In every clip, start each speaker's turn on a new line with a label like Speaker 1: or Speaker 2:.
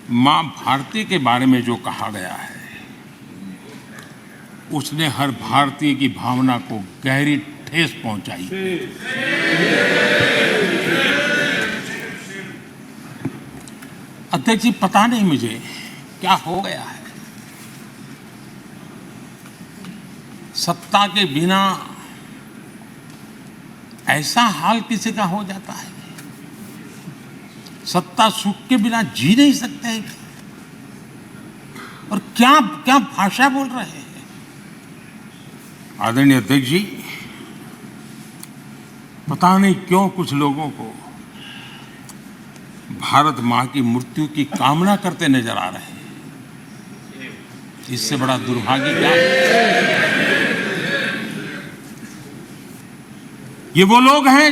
Speaker 1: मां भारती के बारे में जो कहा गया है, उसने हर भारतीय की भावना को गहरी ठेस पहुंचाई। अध्यक्ष जी, पता नहीं मुझे क्या हो गया है। सत्ता के बिना ऐसा हाल किसी का हो जाता है। सत्ता सुख के बिना जी नहीं सकते हैं। और क्या क्या भाषा बोल रहे हैं। आदरणीय अध्यक्ष जी, पता नहीं क्यों कुछ लोगों को भारत मां की मृत्यु की कामना करते नजर आ रहे हैं। इससे बड़ा दुर्भाग्य क्या है। ये वो लोग हैं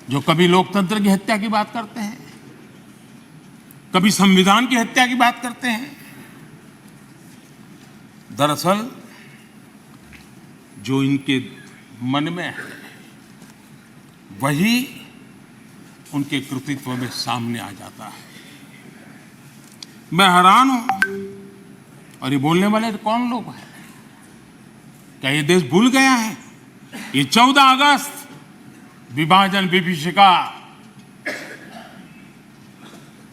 Speaker 1: जो कभी लोकतंत्र की हत्या की बात करते हैं, कभी संविधान की हत्या की बात करते हैं। दरअसल जो इनके मन में है वही उनके कृतित्व में सामने आ जाता है। मैं हैरान हूं। और ये बोलने वाले कौन लोग हैं? क्या ये देश भूल गया है? ये 14 अगस्त विभाजन विभीषिका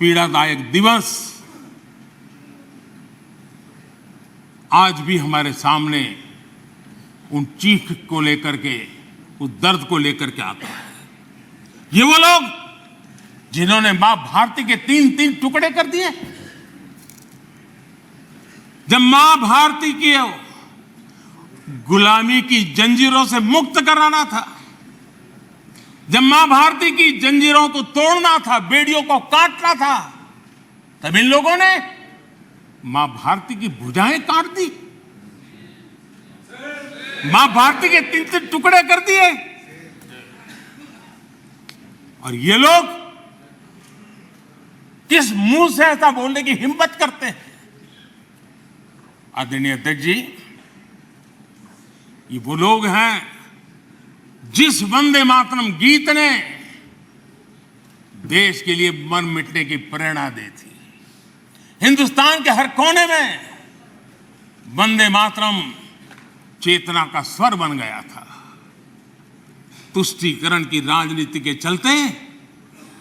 Speaker 1: पीड़ादायक दिवस आज भी हमारे सामने उन चीख को लेकर के, उस दर्द को लेकर के आता है। ये वो लोग जिन्होंने मां भारती के 3-3 टुकड़े कर दिए। जब मां भारती की गुलामी की जंजीरों से मुक्त कराना था, जब मां भारती की जंजीरों को तोड़ना था, बेड़ियों को काटना था, तब इन लोगों ने मां भारती की भुजाएं काट दी, मां भारती के 3-3 टुकड़े कर दिए। और ये लोग किस मुंह से ऐसा बोलने की हिम्मत करते हैं? आदरणीय अध्यक्ष जी, ये वो लोग हैं जिस वंदे मातरम गीत ने देश के लिए मर मिटने की प्रेरणा दी थी। हिंदुस्तान के हर कोने में वंदे मातरम चेतना का स्वर बन गया था। तुष्टीकरण की राजनीति के चलते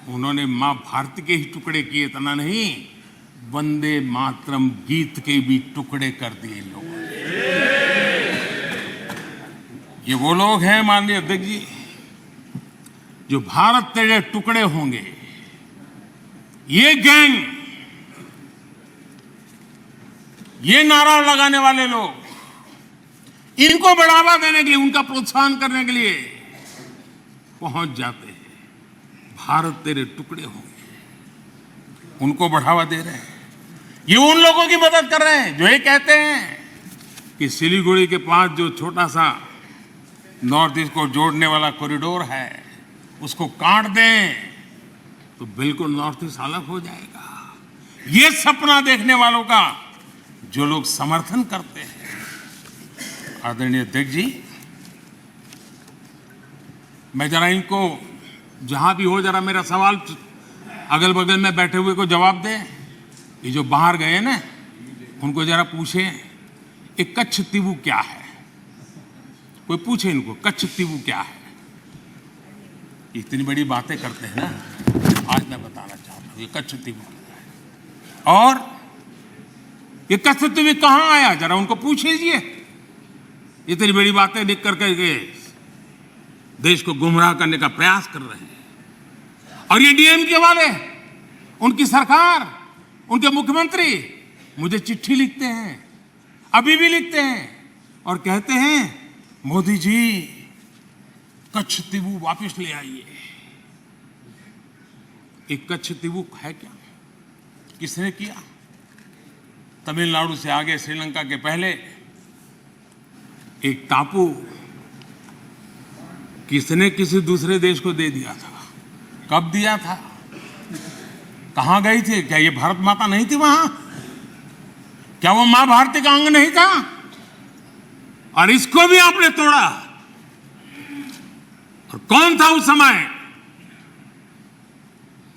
Speaker 1: उन्होंने मां भारती के ही टुकड़े किए, इतना नहीं, वंदे मातरम गीत के भी टुकड़े कर दिए इन लोगों ने। ये वो लोग हैं माननीय अध्यक्ष जी, जो भारत तेरे टुकड़े होंगे, ये गैंग, ये नारा लगाने वाले लोग, इनको बढ़ावा देने के लिए, उनका प्रोत्साहन करने के लिए पहुंच जाते हैं। भारत तेरे टुकड़े होंगे, उनको बढ़ावा दे रहे हैं। ये उन लोगों की मदद कर रहे हैं जो ये कहते हैं कि सिलीगुड़ी के पास जो छोटा सा नॉर्थ ईस्ट को जोड़ने वाला कॉरिडोर है, उसको काट दें तो बिल्कुल नॉर्थ ईस्ट अलग हो जाएगा। ये सपना देखने वालों का जो लोग समर्थन करते हैं। आदरणीय अध्यक्ष जी, मैं जरा इनको, जहां भी हो, जरा मेरा सवाल अगल बगल में बैठे हुए को जवाब दें। ये जो बाहर गए ना, उनको जरा पूछें ये कच्छ तीवू क्या है। कोई पूछे इनको कच्छ तीवू क्या है। इतनी बड़ी बातें करते हैं ना, आज मैं बताना चाहता हूं ये कच्छ तीवू क्या है। और ये कच्छ तीवू कहां आया, जरा उनको पूछ लीजिए। इतनी बड़ी बातें लिख करके देश को गुमराह करने का प्रयास कर रहे हैं। और ये डीएमके वाले, उनकी सरकार, उनके मुख्यमंत्री मुझे चिट्ठी लिखते हैं, अभी भी लिखते हैं, और कहते हैं मोदी जी कच्छ तीवू वापस ले आइए। एक कच्छ तीवू है क्या? किसने किया? तमिलनाडु से आगे श्रीलंका के पहले एक टापू किसने किसी दूसरे देश को दे दिया था? कब दिया था? कहां गई थी? क्या ये भारत माता नहीं थी वहां? क्या वो मां भारती का अंग नहीं था? और इसको भी आपने तोड़ा। और कौन था उस समय?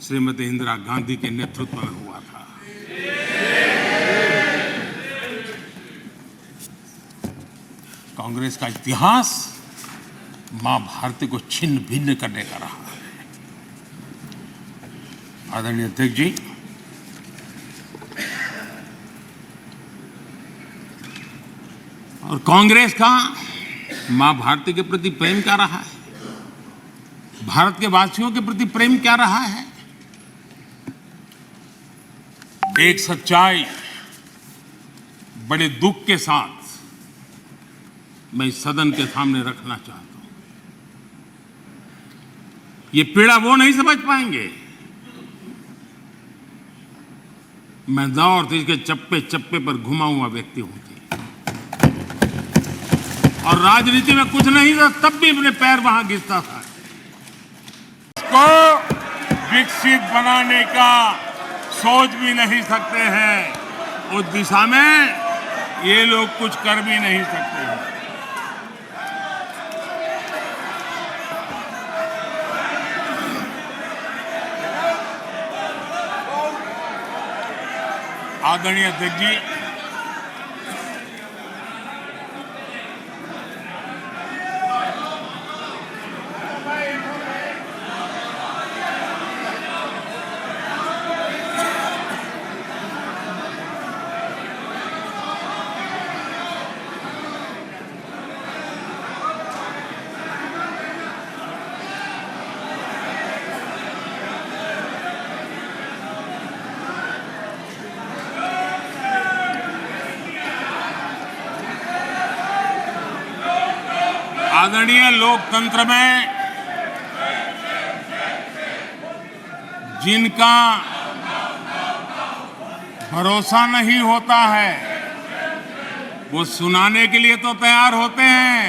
Speaker 1: श्रीमती इंदिरा गांधी के नेतृत्व में हुआ था। कांग्रेस का इतिहास मां भारती को छिन्न भिन्न करने का रहा है। आदरणीय अध्यक्ष जी, और कांग्रेस का मां भारती के प्रति प्रेम क्या रहा है, भारत के वासियों के प्रति प्रेम क्या रहा है, एक सच्चाई बड़े दुख के साथ मैं इस सदन के सामने रखना चाहता हूं। ये पीड़ा वो नहीं समझ पाएंगे। मैं दौर से इसके चप्पे चप्पे पर घुमा हुआ व्यक्ति हूं और राजनीति में कुछ नहीं था तब भी अपने पैर वहां घिसता था। इसको विकसित बनाने का सोच भी नहीं सकते हैं, उस दिशा में ये लोग कुछ कर भी नहीं सकते हैं। आदरणीय अध्यक्ष जी, आदरणीय लोकतंत्र में जिनका भरोसा नहीं होता है वो सुनाने के लिए तो तैयार होते हैं,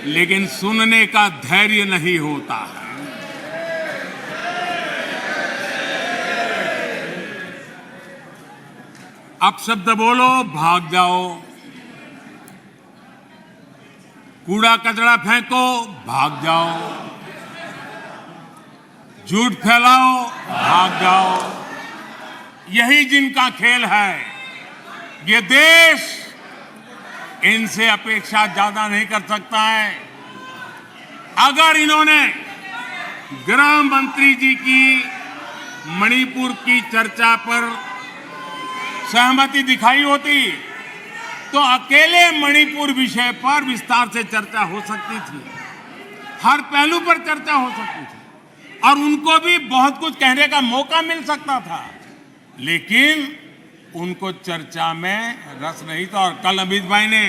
Speaker 1: लेकिन सुनने का धैर्य नहीं होता है। अपशब्द बोलो, भाग जाओ, कूड़ा कचरा फेंको, भाग जाओ, झूठ फैलाओ, भाग जाओ। यही जिनका खेल है। ये देश इनसे अपेक्षा ज्यादा नहीं कर सकता है। अगर इन्होंने गृह मंत्री जी की मणिपुर की चर्चा पर सहमति दिखाई होती तो अकेले मणिपुर विषय पर विस्तार से चर्चा हो सकती थी, हर पहलू पर चर्चा हो सकती थी और उनको भी बहुत कुछ कहने का मौका मिल सकता था, लेकिन उनको चर्चा में रस नहीं था। और कल अमित भाई ने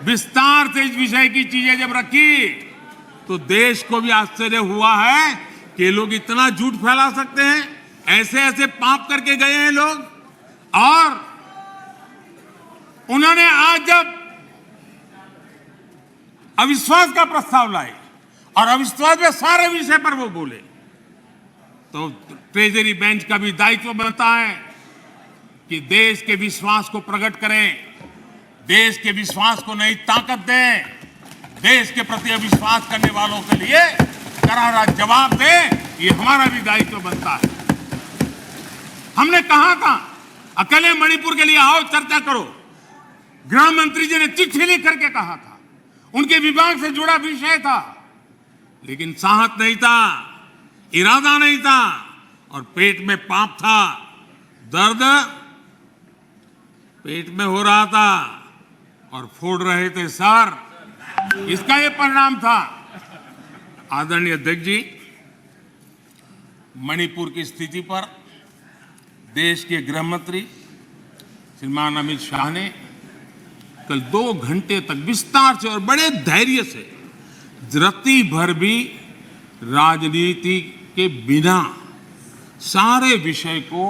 Speaker 1: विस्तार से इस विषय की चीजें जब रखी तो देश को भी आश्चर्य हुआ है कि लोग इतना झूठ फैला सकते हैं, ऐसे ऐसे पाप करके गए हैं लोग। और उन्होंने आज जब अविश्वास का प्रस्ताव लाए और अविश्वास में सारे विषय पर वो बोले तो ट्रेजरी बेंच का भी दायित्व बनता है कि देश के विश्वास को प्रकट करें, देश के विश्वास को नई ताकत दें, देश के प्रति अविश्वास करने वालों के लिए करारा जवाब दें। ये हमारा भी दायित्व बनता है। हमने कहा था अकेले मणिपुर के लिए आओ, चर्चा करो। गृह मंत्री जी ने चिट्ठी लिख करके कहा था, उनके विभाग से जुड़ा विषय था, लेकिन साहस नहीं था, इरादा नहीं था और पेट में पाप था, दर्द पेट में हो रहा था और फोड़ रहे थे सर। इसका ये परिणाम था। आदरणीय अध्यक्ष जी, मणिपुर की स्थिति पर देश के गृह मंत्री श्रीमान अमित शाह ने कल 2 घंटे तक विस्तार से और बड़े धैर्य से रत्ती भर भी राजनीति के बिना सारे विषय को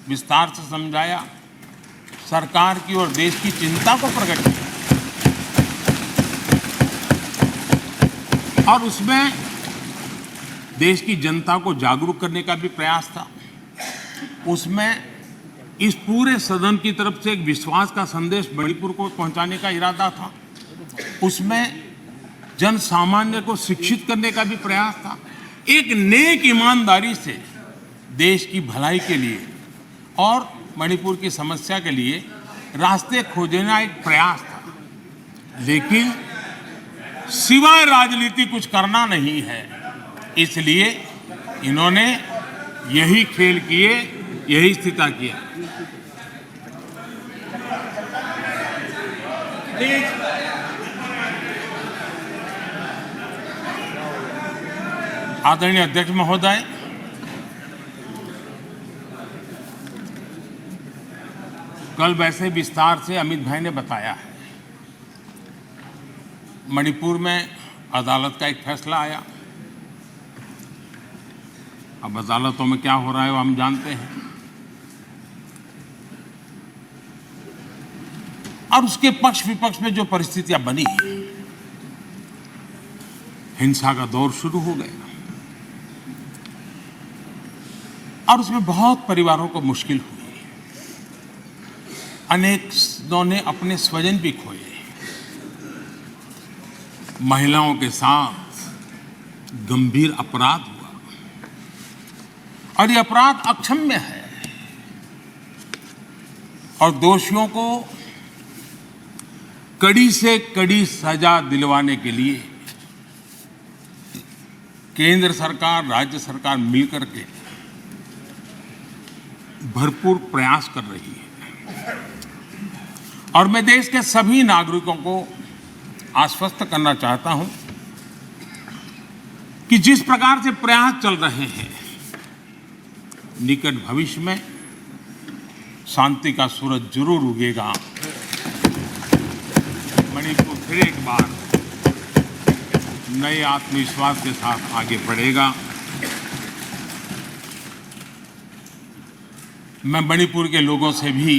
Speaker 1: विस्तार से समझाया, सरकार की और देश की चिंता को प्रकट किया और उसमें देश की जनता को जागरूक करने का भी प्रयास था। उसमें इस पूरे सदन की तरफ से एक विश्वास का संदेश मणिपुर को पहुंचाने का इरादा था। उसमें जन सामान्य को शिक्षित करने का भी प्रयास था। एक नेक ईमानदारी से देश की भलाई के लिए और मणिपुर की समस्या के लिए रास्ते खोजना एक प्रयास था। लेकिन सिवाय राजनीति कुछ करना नहीं है। इसलिए इन्होंने यही खेल किए, यही स्थिति किया। आदरणीय अध्यक्ष महोदय, कल वैसे विस्तार से अमित भाई ने बताया है। मणिपुर में अदालत का एक फैसला आया। अब अदालतों में क्या हो रहा है वो हम जानते हैं, और उसके पक्ष विपक्ष में जो परिस्थितियां बनी, हिंसा का दौर शुरू हो गया और उसमें बहुत परिवारों को मुश्किल हुई। अनेकों ने अपने स्वजन भी खोए। महिलाओं के साथ गंभीर अपराध हुआ और ये अपराध अक्षम्य है और दोषियों को कड़ी से कड़ी सजा दिलवाने के लिए केंद्र सरकार, राज्य सरकार मिलकर के भरपूर प्रयास कर रही है। और मैं देश के सभी नागरिकों को आश्वस्त करना चाहता हूं कि जिस प्रकार से प्रयास चल रहे हैं, निकट भविष्य में शांति का सूरज जरूर उगेगा। मणिपुर फिर एक बार नए आत्मविश्वास के साथ आगे बढ़ेगा। मैं मणिपुर के लोगों से भी